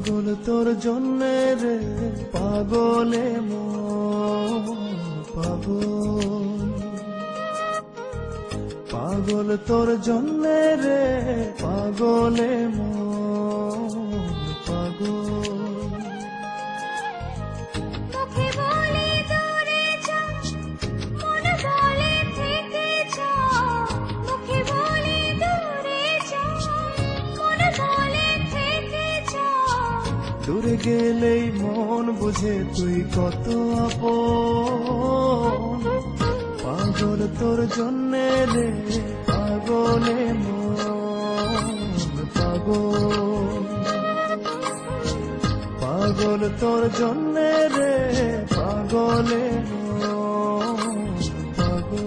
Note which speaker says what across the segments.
Speaker 1: পাগল তোর জন্যে রে পাগলে মন পাগল, পাগল তোর জন্যে রে পাগলে মন পাগল।
Speaker 2: মুখে বলে দূরে যা, মন বলে থেকে যা। মুখে বলে দূরে যা, মন বলে থেকে যা।
Speaker 1: দূরে গেলেই মন বুঝে তুই কত আপন, পাগল তোর জন্যে রে পাগলে মন পাগল, পাগল তোর জন্যে রে পাগলে মন পাগল।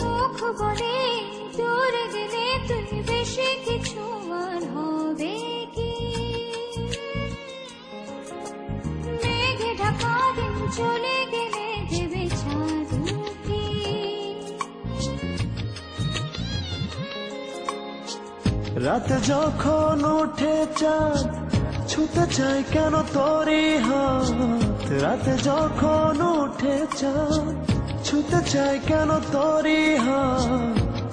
Speaker 2: মুখ বলে দূরে গেলে তুই বেশি কিছু আর হবে কি? মেঘে ঢাকা দিন চলে গেলে দেবে ছাদ কি?
Speaker 1: রাত যখন ওঠে চাঁদ ছুতে চাই কেন তোরই হাত, রাত যখন ওঠে চাঁদ ছুতে চাই কেন তোরই হাত।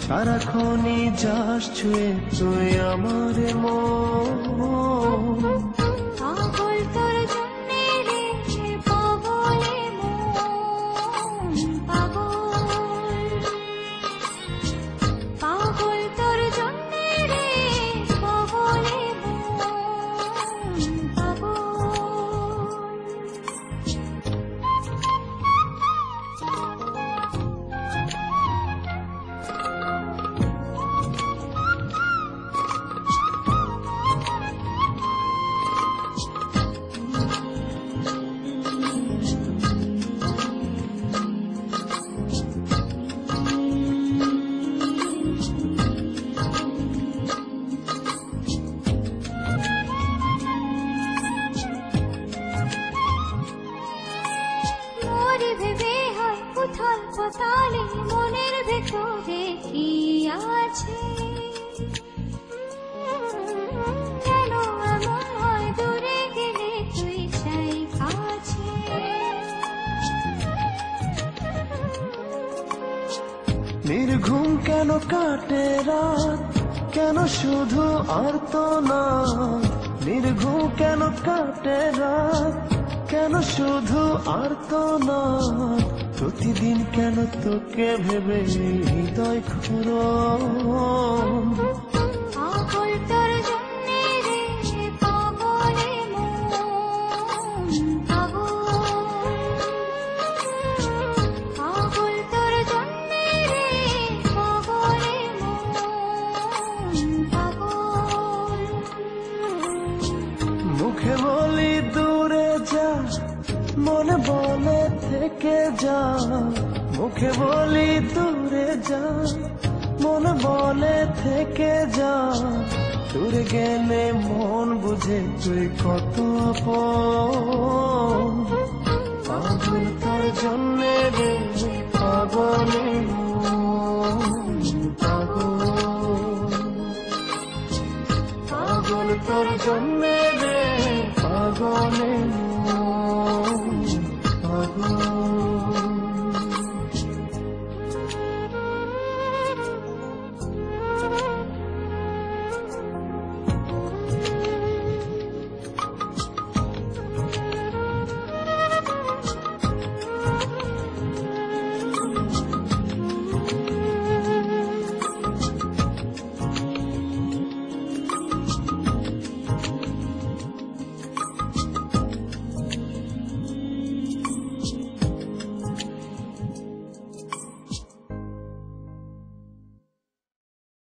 Speaker 1: সারাক্ষণই যাস ছুঁয়ে তুই আমার মন,
Speaker 2: পাগল তোর জন্যে রে পাগলে মন পাগল, পাগল তোর জন্যে রে পাগলে মন পাগল। মোরে ভেবে হয় উথাল পাতালে মনের ভেতরে কি আছে? কেন এমন হয় দূরে গেলে তুই চাই কাছে?
Speaker 1: নির্ঘুম কেন কাটে রাত, কেন শুধু আর্তনাদ। নির্ঘুম কেন কাটে রাত, কেন শুধু আর্তনাদ। প্রতিদিন কেন তোকে ভেবে হৃদয় খুরন,
Speaker 2: পাগল তোর জন্যে রে পাগলে মন পাগল, পাগল তোর জন্যে রে পাগলে মন পাগল।
Speaker 1: মুখে বলি দূরে যা, মনে বলে থেকে যা। মুখে বলি দূরে যা, মনে বলে থেকে যা। দূরে গেলে মন বুঝে তুই কত আপন,